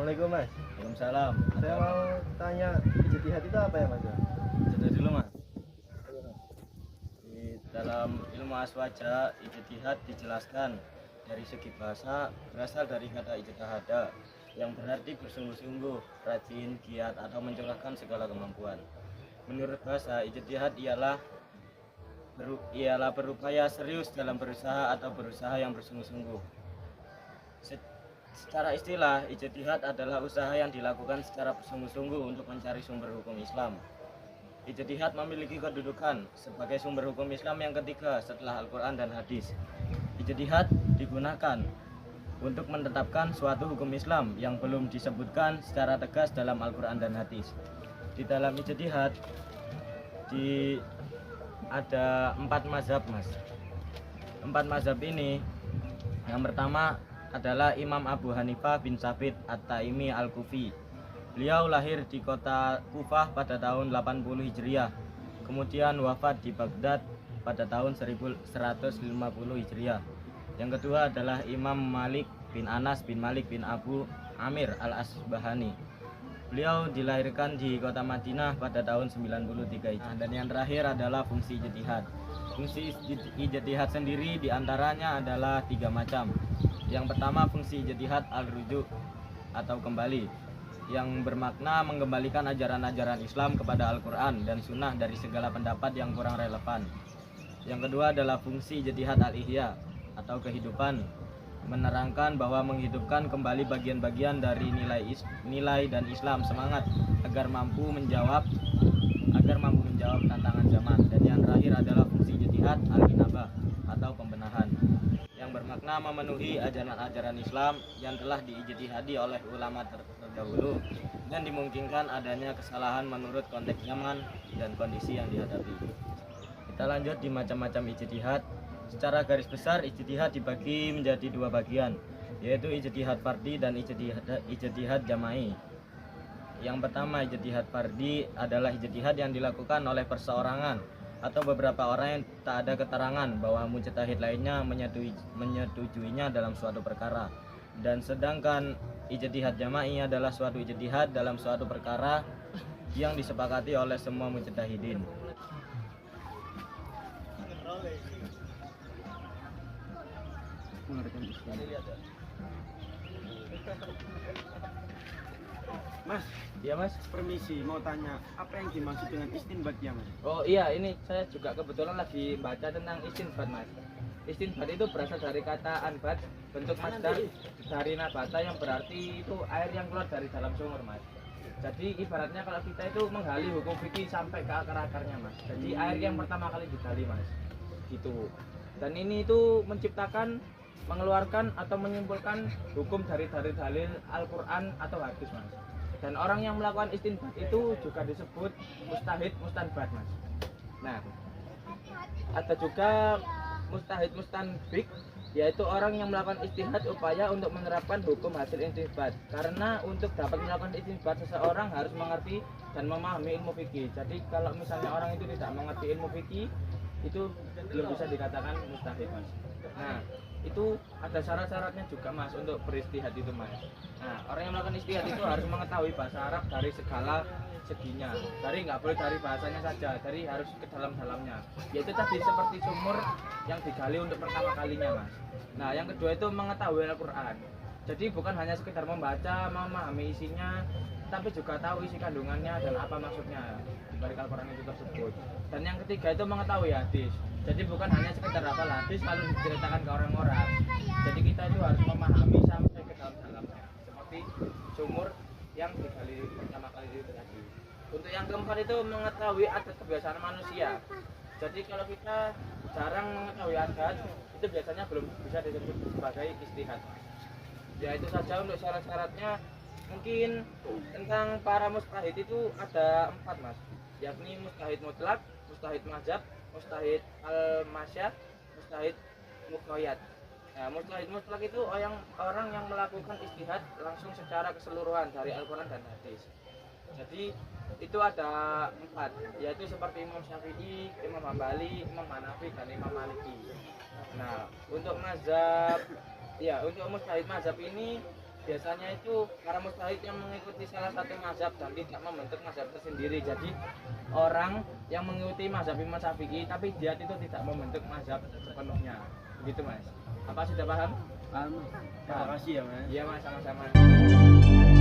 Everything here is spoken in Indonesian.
Assalamualaikum Mas. Waalaikumsalam. Saya mau tanya ijtihad itu apa ya Mas? Sudah dulu Mas. Di dalam ilmu aswaja, ijtihad dijelaskan dari segi bahasa berasal dari kata ijtihada yang berarti bersungguh-sungguh, rajin, giat atau mencurahkan segala kemampuan. Menurut bahasa, ijtihad ialah berupaya serius dalam berusaha atau berusaha yang bersungguh-sungguh. Secara istilah, ijtihad adalah usaha yang dilakukan secara bersungguh-sungguh untuk mencari sumber hukum Islam. Ijtihad memiliki kedudukan sebagai sumber hukum Islam yang ketiga setelah Al-Quran dan hadis. Ijtihad digunakan untuk menetapkan suatu hukum Islam yang belum disebutkan secara tegas dalam Al-Quran dan hadis. Di dalam ijtihad ada 4 mazhab Mas. 4 mazhab ini, yang pertama adalah Imam Abu Hanifah bin Sabit At-Taimi Al-Kufi. Beliau lahir di kota Kufah pada tahun 80 Hijriah, kemudian wafat di Baghdad pada tahun 1150 Hijriah. Yang kedua adalah Imam Malik bin Anas bin Malik bin Abu Amir Al-Asbahani. Beliau dilahirkan di kota Madinah pada tahun 93 Hijriah. Dan yang terakhir adalah fungsi ijtihad. Fungsi ijtihad sendiri diantaranya adalah 3 macam. Yang pertama, fungsi ijtihad al-rujuk atau kembali, yang bermakna mengembalikan ajaran-ajaran Islam kepada Al-Quran dan Sunnah dari segala pendapat yang kurang relevan. Yang kedua adalah fungsi ijtihad al-ihya atau kehidupan, menerangkan bahwa menghidupkan kembali bagian-bagian dari nilai dan Islam semangat agar mampu menjawab tantangan zaman. Dan yang terakhir adalah fungsi ijtihad al-inabah atau pembenahan, yang bermakna memenuhi ajaran-ajaran Islam yang telah diijtihadi oleh ulama terdahulu dan dimungkinkan adanya kesalahan menurut konteks zaman dan kondisi yang dihadapi. Kita lanjut di macam-macam ijtihad. Secara garis besar, ijtihad dibagi menjadi 2 bagian, yaitu ijtihad fardhi dan ijtihad jama'i. Yang pertama, ijtihad fardhi adalah ijtihad yang dilakukan oleh perseorangan atau beberapa orang yang tak ada keterangan bahwa mujtahid lainnya menyetujuinya dalam suatu perkara. Dan sedangkan ijtihad jama'i adalah suatu ijtihad dalam suatu perkara yang disepakati oleh semua mujtahidin. Mas, Ya Mas. permisi mau tanya apa yang dimaksud dengan istinbat ya Mas? Oh iya, ini saya juga kebetulan lagi baca tentang istinbat Mas. Istinbat itu berasal dari kata anbat, bentuk masdar dari nabata yang berarti itu air yang keluar dari dalam sumur Mas. Jadi ibaratnya kalau kita itu menggali hukum fikih sampai ke akar-akarnya Mas. Jadi air yang pertama kali digali Mas. Gitu. Dan ini itu menciptakan, mengeluarkan atau menyimpulkan hukum dari dalil Al-Quran atau hadis Mas. Dan orang yang melakukan istinbat itu juga disebut mustahid mustanbat Mas. Nah, ada juga mustahid mustanbik, yaitu orang yang melakukan istihad upaya untuk menerapkan hukum hasil istinbat. Karena untuk dapat melakukan istinbat, seseorang harus mengerti dan memahami ilmu fikih. Jadi kalau misalnya orang itu tidak mengerti ilmu fikih, itu belum bisa dikatakan mustahid Mas. Nah, itu ada syarat-syaratnya juga Mas untuk beristihad itu Mas. Nah, orang yang melakukan istihad itu harus mengetahui bahasa Arab dari segala seginya. Dari nggak boleh dari bahasanya saja, dari harus ke dalam-dalamnya. Yaitu tadi seperti sumur yang digali untuk pertama kalinya Mas. Nah, yang kedua itu mengetahui Al-Quran. Jadi bukan hanya sekedar membaca, memahami isinya, tapi juga tahu isi kandungannya dan apa maksudnya di balik Al-Quran itu tersebut. Dan yang ketiga itu mengetahui hadis. Jadi bukan hanya sekedar hafal hadis lalu diceritakan ke orang-orang. Jadi kita itu harus memahami sampai ke dalam-dalamnya. Seperti sumur yang digali pertama kali itu tadi. Untuk yang keempat itu mengetahui adat kebiasaan manusia. Jadi kalau kita jarang mengetahui adat, itu biasanya belum bisa disebut sebagai istihad. Ya itu saja untuk syarat-syaratnya. Mungkin tentang para mustahid itu ada 4 Mas, yakni mustahid mutlak, mustahid mazhab, mustahid al-masyad, mustahid muqayyad. Nah, mustahid mutlak itu orang yang melakukan istihad langsung secara keseluruhan dari Al-Quran dan hadis. Jadi itu ada 4, yaitu seperti Imam Syafi'i, Imam Hambali, Imam Hanafi, dan Imam Maliki. Nah, untuk mazhab, ya untuk mustahid mazhab ini biasanya itu para mujtahid yang mengikuti salah satu mazhab dan tidak membentuk mazhab tersendiri. Jadi orang yang mengikuti mazhab Imam Syafi'i tapi dia itu tidak membentuk mazhab sepenuhnya. Begitu Mas. Apa sudah paham? Paham. Terima kasih ya, Mas. Iya Mas, sama-sama.